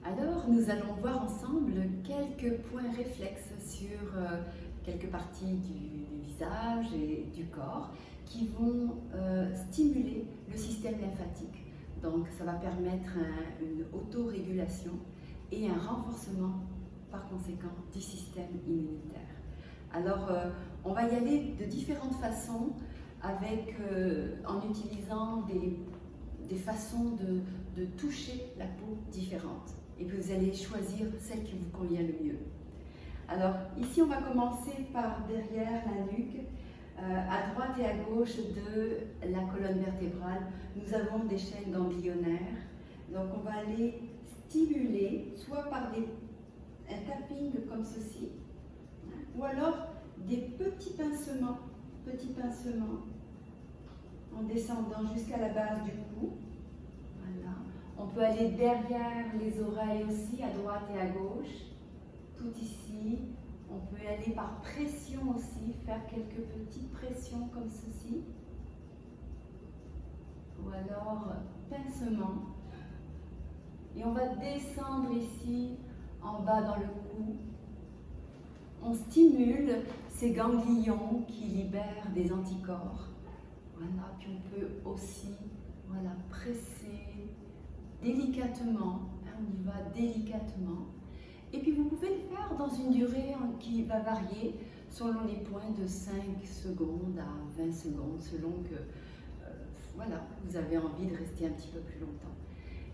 Alors, nous allons voir ensemble quelques points réflexes sur quelques parties du visage et du corps qui vont stimuler le système lymphatique. Donc, ça va permettre une autorégulation et un renforcement par conséquent du système immunitaire. Alors, on va y aller de différentes façons en utilisant des façons de toucher la peau différentes. Et puis vous allez choisir celle qui vous convient le mieux. Alors ici on va commencer par derrière la nuque, à droite et à gauche de la colonne vertébrale, nous avons des chaînes ganglionnaires. Donc on va aller stimuler soit par un tapping comme ceci, ou alors des petits pincements en descendant jusqu'à la base du cou. Voilà. On peut aller derrière les oreilles aussi, à droite et à gauche, tout ici. On peut aller par pression aussi, faire quelques petites pressions comme ceci. Ou alors pincement. Et on va descendre ici, en bas dans le cou. On stimule ces ganglions qui libèrent des anticorps. Voilà. Puis on peut aussi presser délicatement, on y va délicatement. Et puis vous pouvez le faire dans une durée qui va varier selon les points de 5 secondes à 20 secondes, selon que vous avez envie de rester un petit peu plus longtemps.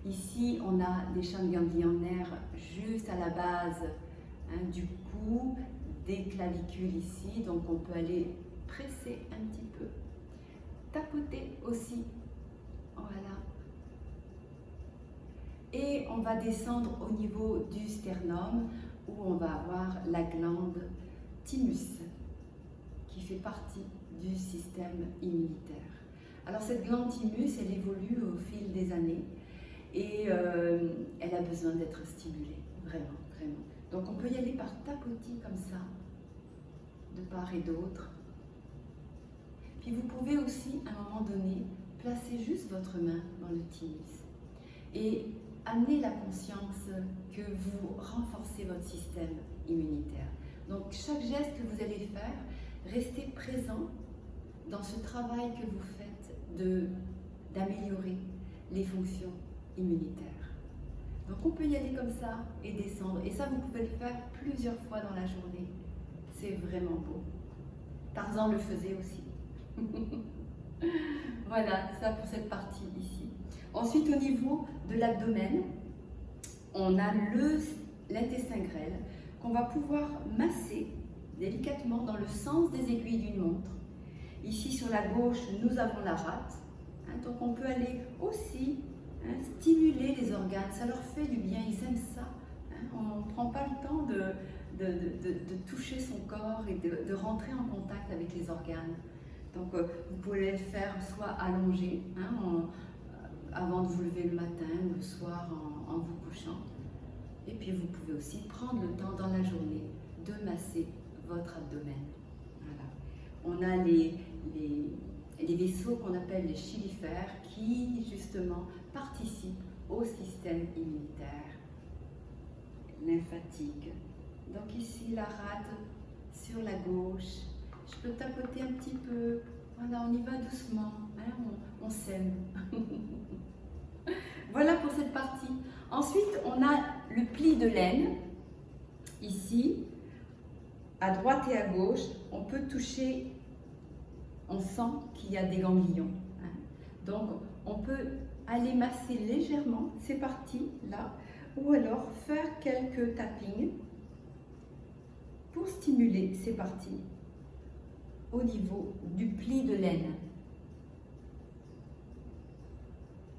Ici, on a des chaînes ganglionnaires juste à la base du cou, des clavicules ici, donc on peut aller presser un petit peu, tapoter aussi, voilà. Et on va descendre au niveau du sternum où on va avoir la glande thymus qui fait partie du système immunitaire. Alors cette glande thymus, elle évolue au fil des années et elle a besoin d'être stimulée, vraiment. Donc on peut y aller par tapotis comme ça, de part et d'autre. Puis vous pouvez aussi, à un moment donné, placer juste votre main dans le thymus et amener la conscience que vous renforcez votre système immunitaire. Donc chaque geste que vous allez faire, restez présent dans ce travail que vous faites d'améliorer les fonctions immunitaires. Donc on peut y aller comme ça et descendre. Et ça, vous pouvez le faire plusieurs fois dans la journée. C'est vraiment beau. Tarzan le faisait aussi. Voilà, ça pour cette partie ici. Ensuite, au niveau de l'abdomen, on a l'intestin grêle qu'on va pouvoir masser délicatement dans le sens des aiguilles d'une montre. Ici, sur la gauche, nous avons la rate. Donc, on peut aller aussi stimuler les organes. Ça leur fait du bien, ils aiment ça. On ne prend pas le temps de toucher son corps et de rentrer en contact avec les organes. Donc, vous pouvez le faire soit allongé, avant de vous lever le matin ou le soir en vous couchant. Et puis vous pouvez aussi prendre le temps dans la journée de masser votre abdomen. Voilà. On a les vaisseaux qu'on appelle les chylifères qui justement participent au système immunitaire, lymphatique. Donc ici la rate sur la gauche. Je peux tapoter un petit peu. Voilà, on y va doucement. On sème. Voilà pour cette partie. Ensuite, on a le pli de l'aine. Ici, à droite et à gauche, on peut toucher, on sent qu'il y a des ganglions. Donc, on peut aller masser légèrement ces parties-là, ou alors faire quelques tappings pour stimuler ces parties au niveau du pli de l'aine.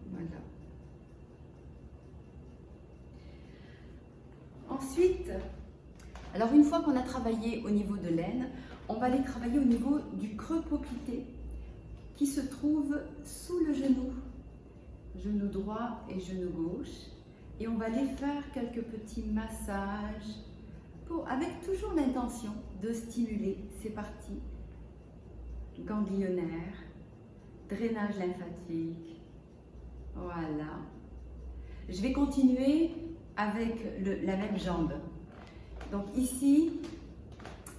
Voilà. Ensuite, alors une fois qu'on a travaillé au niveau de l'aine, on va aller travailler au niveau du creux poplité qui se trouve sous le genou droit et genou gauche. Et on va aller faire quelques petits massages avec toujours l'intention de stimuler ces parties ganglionnaires, drainage lymphatique. Voilà. Je vais continuer avec la même jambe. Donc ici,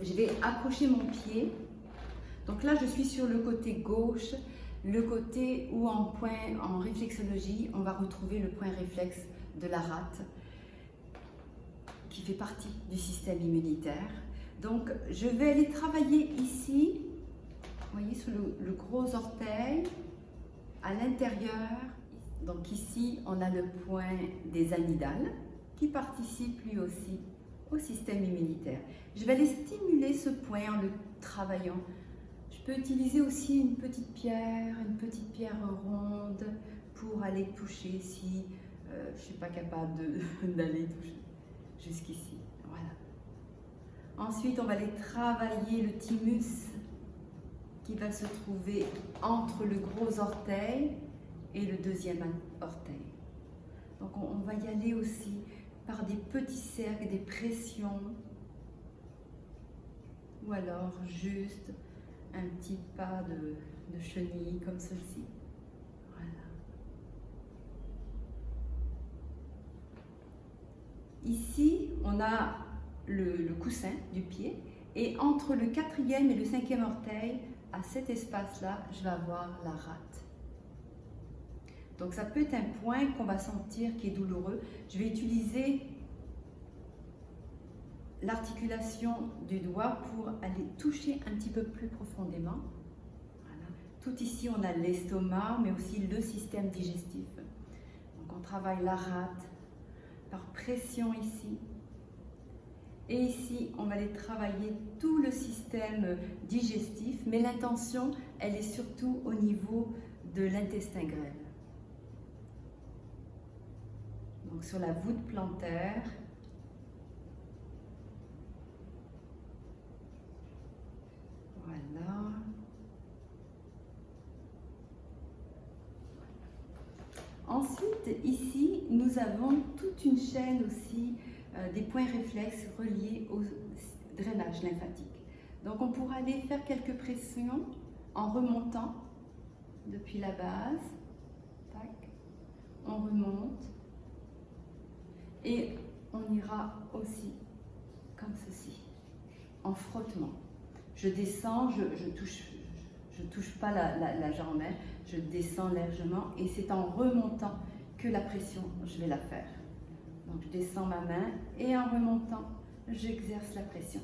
je vais accrocher mon pied. Donc là, je suis sur le côté gauche, le côté où en réflexologie, on va retrouver le point réflexe de la rate, qui fait partie du système immunitaire. Donc, je vais aller travailler ici, vous voyez, sur le gros orteil, à l'intérieur. Donc ici, on a le point des amygdales, qui participe lui aussi au système immunitaire. Je vais aller stimuler ce point en le travaillant. Je peux utiliser aussi une petite pierre ronde pour aller toucher si je ne suis pas capable d'aller toucher jusqu'ici. Voilà. Ensuite, on va aller travailler le thymus qui va se trouver entre le gros orteil et le deuxième orteil. Donc, on va y aller aussi par des petits cercles, des pressions, ou alors juste un petit pas de chenille comme ceci. Voilà. Ici, on a le coussin du pied et entre le 4e et le 5e orteil, à cet espace-là, je vais avoir la rate. Donc ça peut être un point qu'on va sentir qui est douloureux. Je vais utiliser l'articulation du doigt pour aller toucher un petit peu plus profondément. Voilà. Tout ici, on a l'estomac, mais aussi le système digestif. Donc on travaille la rate par pression ici. Et ici, on va aller travailler tout le système digestif, mais l'intention, elle est surtout au niveau de l'intestin grêle. Donc sur la voûte plantaire. Voilà. Ensuite, ici, nous avons toute une chaîne aussi des points réflexes reliés au drainage lymphatique. Donc, on pourra aller faire quelques pressions en remontant depuis la base. Tac. On remonte. Et on ira aussi comme ceci, en frottement. Je descends, je touche pas la jambe, hein, je descends légèrement et c'est en remontant que la pression, je vais la faire. Donc je descends ma main et en remontant, j'exerce la pression.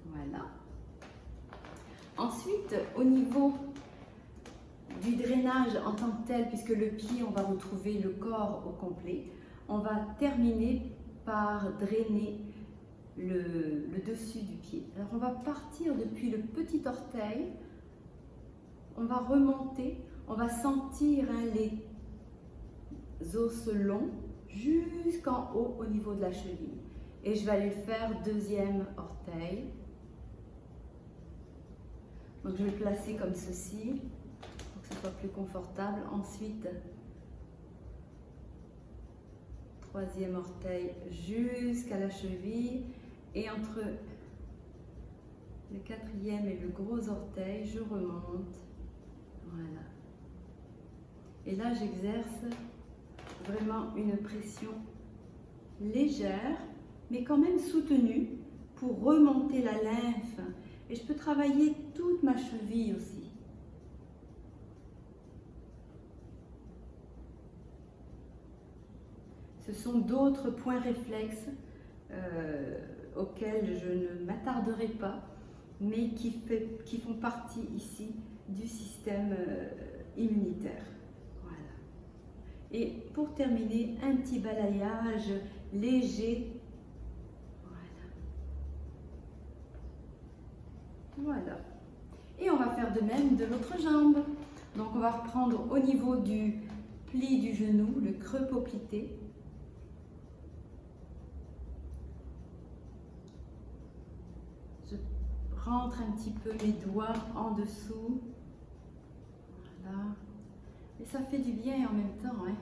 Voilà. Ensuite, au niveau du drainage en tant que tel, puisque le pied, on va retrouver le corps au complet, on va terminer par drainer le dessus du pied. Alors on va partir depuis le petit orteil, on va remonter, on va sentir les os longs jusqu'en haut au niveau de la cheville. Et je vais aller faire deuxième orteil. Donc je vais le placer comme ceci, pour que ce soit plus confortable. Ensuite, troisième orteil jusqu'à la cheville. Et entre le quatrième et le gros orteil, je remonte. Voilà. Et là, j'exerce vraiment une pression légère, mais quand même soutenue pour remonter la lymphe. Et je peux travailler toute ma cheville aussi. Ce sont d'autres points réflexes auxquels je ne m'attarderai pas, mais qui font partie ici du système immunitaire. Voilà. Et pour terminer, un petit balayage léger. Voilà. Et on va faire de même de l'autre jambe. Donc on va reprendre au niveau du pli du genou, le creux poplité. Je rentre un petit peu mes doigts en dessous. Voilà. Et ça fait du bien en même temps, hein.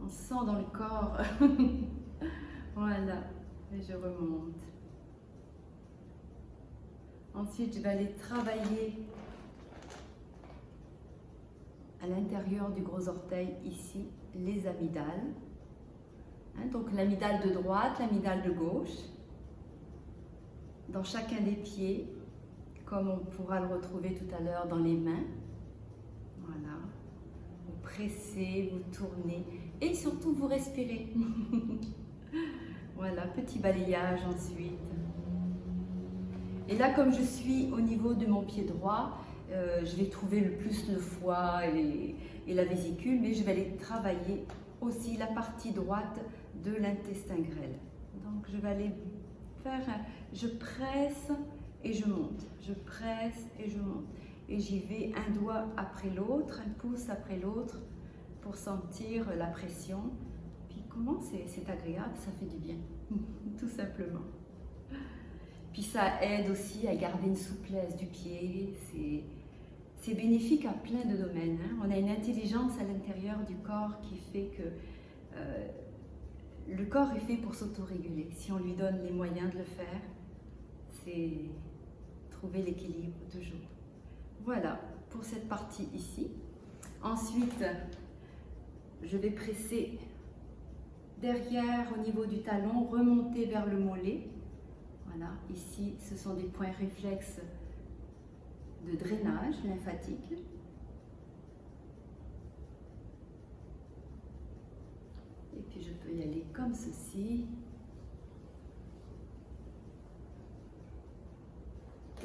On sent dans le corps. Voilà. Et je remonte. Ensuite, je vais aller travailler à l'intérieur du gros orteil, ici, les amygdales. Donc l'amygdale de droite, l'amygdale de gauche, dans chacun des pieds, comme on pourra le retrouver tout à l'heure dans les mains. Voilà. Vous pressez, vous tournez et surtout vous respirez. Voilà, petit balayage ensuite. Et là, comme je suis au niveau de mon pied droit, je vais trouver le plus le foie et la vésicule, mais je vais aller travailler aussi la partie droite de l'intestin grêle. Donc je vais aller faire, je presse et je monte, je presse et je monte. Et j'y vais un doigt après l'autre, un pouce après l'autre pour sentir la pression. Puis comment c'est agréable, ça fait du bien, tout simplement. Puis ça aide aussi à garder une souplesse du pied, c'est bénéfique à plein de domaines. On a une intelligence à l'intérieur du corps qui fait que le corps est fait pour s'autoréguler. Si on lui donne les moyens de le faire, c'est trouver l'équilibre toujours. Voilà pour cette partie ici. Ensuite, je vais presser derrière au niveau du talon, remonter vers le mollet. Voilà, ici, ce sont des points réflexes de drainage lymphatique. Et puis, je peux y aller comme ceci.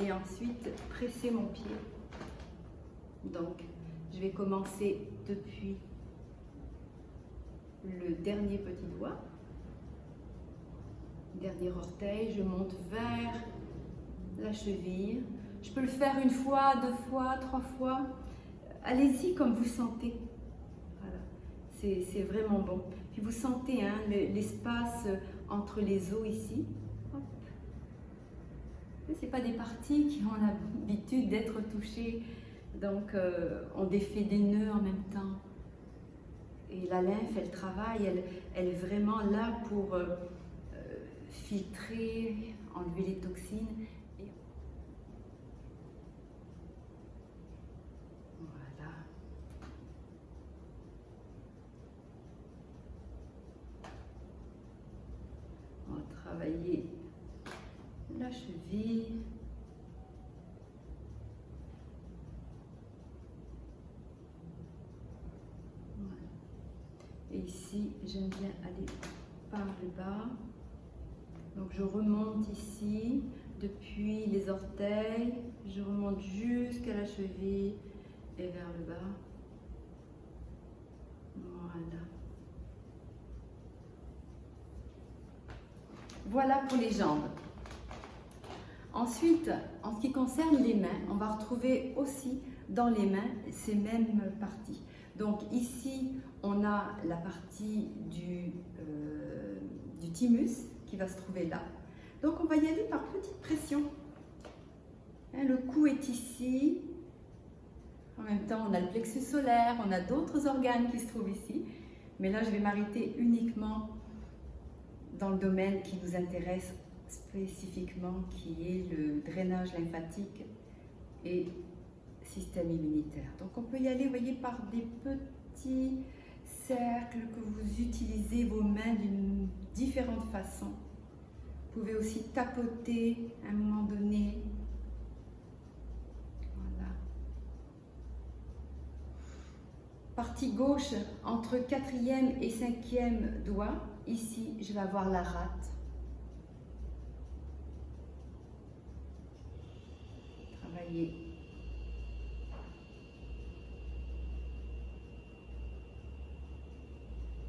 Et ensuite, presser mon pied. Donc, je vais commencer depuis le dernier petit doigt. Dernier orteil, je monte vers la cheville. Je peux le faire une fois, deux fois, trois fois. Allez-y comme vous sentez. Voilà. C'est vraiment bon. Puis vous sentez l'espace entre les os ici. Ce n'est pas des parties qui ont l'habitude d'être touchées. Donc on défait des nœuds en même temps. Et la lymphe, elle travaille, elle est vraiment là pour filtrer, enlever les toxines. Et voilà. On va travailler la cheville. Voilà. Et ici, j'aime bien aller par le bas. Donc je remonte ici, depuis les orteils, je remonte jusqu'à la cheville et vers le bas. Voilà. Voilà pour les jambes. Ensuite, en ce qui concerne les mains, on va retrouver aussi dans les mains ces mêmes parties. Donc ici, on a la partie du thymus qui va se trouver là. Donc on va y aller par petite pression. Le cou est ici. En même temps, on a le plexus solaire, on a d'autres organes qui se trouvent ici. Mais là, je vais m'arrêter uniquement dans le domaine qui nous intéresse spécifiquement, qui est le drainage lymphatique et système immunitaire. Donc on peut y aller, vous voyez, par des petits cercles que vous utilisez vos mains d'une différente façon. Vous pouvez aussi tapoter à un moment donné. Voilà. Partie gauche, entre 4e et 5e doigt. Ici, je vais avoir la rate. Travailler.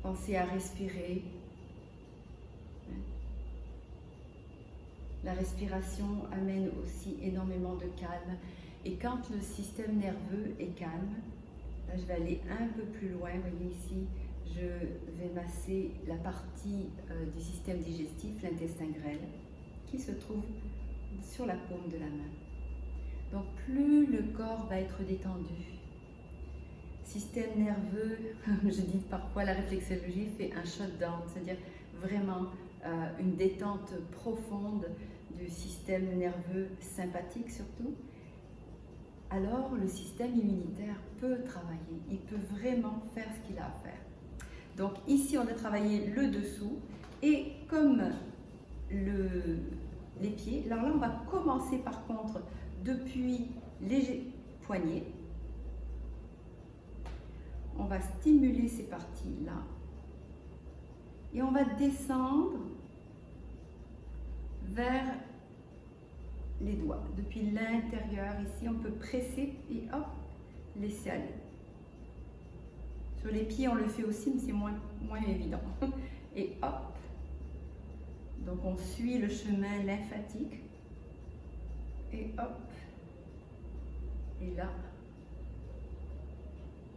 Pensez à respirer. La respiration amène aussi énormément de calme. Et quand le système nerveux est calme, là je vais aller un peu plus loin. Vous voyez ici, je vais masser la partie du système digestif, l'intestin grêle, qui se trouve sur la paume de la main. Donc plus le corps va être détendu, système nerveux, je dis parfois la réflexologie fait un shutdown, c'est-à-dire vraiment une détente profonde du système nerveux sympathique surtout. alors le système immunitaire peut travailler, il peut vraiment faire ce qu'il a à faire. Donc ici, on a travaillé le dessous et comme les pieds, alors là, on va commencer par contre depuis les poignets. On va stimuler ces parties-là et on va descendre vers les doigts. Depuis l'intérieur, ici, on peut presser et hop, laisser aller. Sur les pieds, on le fait aussi, mais c'est moins évident. Et hop. Donc, on suit le chemin lymphatique. Et hop. Et là,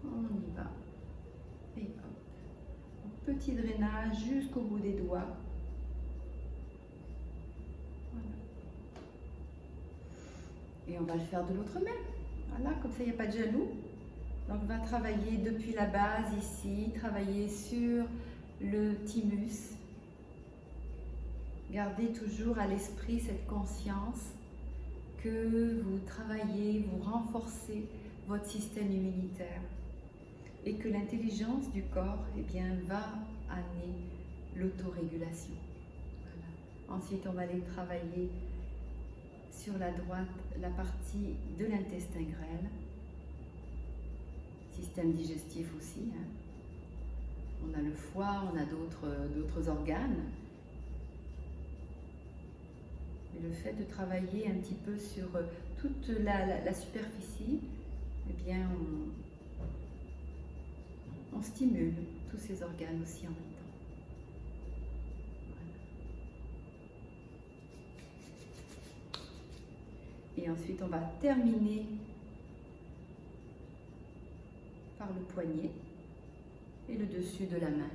on y va. Et hop. Petit drainage jusqu'au bout des doigts. Et on va le faire de l'autre main. Voilà, comme ça, il n'y a pas de jaloux. Donc, on va travailler depuis la base ici, travailler sur le thymus. Gardez toujours à l'esprit cette conscience que vous travaillez, vous renforcez votre système immunitaire et que l'intelligence du corps va amener l'autorégulation. Voilà. Ensuite, on va aller travailler sur la droite la partie de l'intestin grêle, système digestif aussi. On a le foie, on a d'autres organes. Mais le fait de travailler un petit peu sur toute la superficie, on stimule tous ces organes aussi en même temps. Et ensuite, on va terminer par le poignet et le dessus de la main.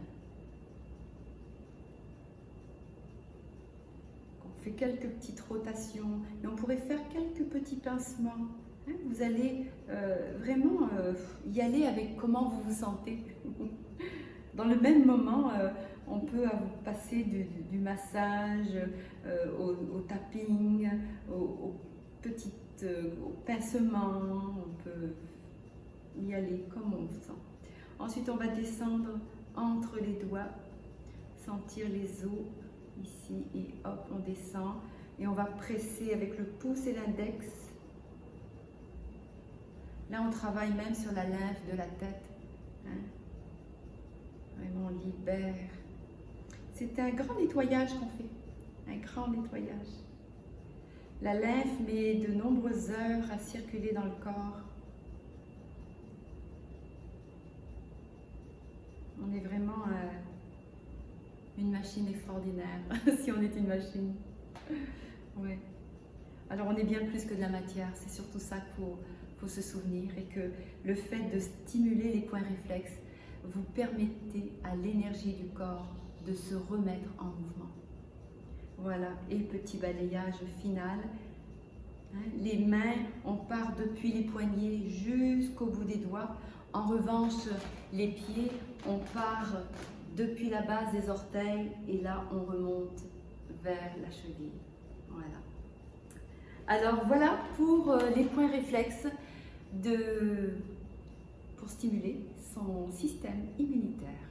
On fait quelques petites rotations et on pourrait faire quelques petits pincements. Vous allez vraiment y aller avec comment vous vous sentez. Dans le même moment, on peut passer du massage au tapping, au pincement, on peut y aller comme on le sent. Ensuite, on va descendre entre les doigts, sentir les os ici et hop, on descend et on va presser avec le pouce et l'index. Là, on travaille même sur la lymphe de la tête. Vraiment, on libère. C'est un grand nettoyage qu'on fait, un grand nettoyage. La lymphe met de nombreuses heures à circuler dans le corps. On est vraiment une machine extraordinaire, si on est une machine. Ouais. Alors on est bien plus que de la matière, c'est surtout ça qu'il faut se souvenir, et que le fait de stimuler les points réflexes, vous permettez à l'énergie du corps de se remettre en mouvement. Voilà, et le petit balayage final. Les mains, on part depuis les poignets jusqu'au bout des doigts. En revanche, les pieds, on part depuis la base des orteils et là, on remonte vers la cheville. Voilà. Alors voilà pour les points réflexes pour stimuler son système immunitaire.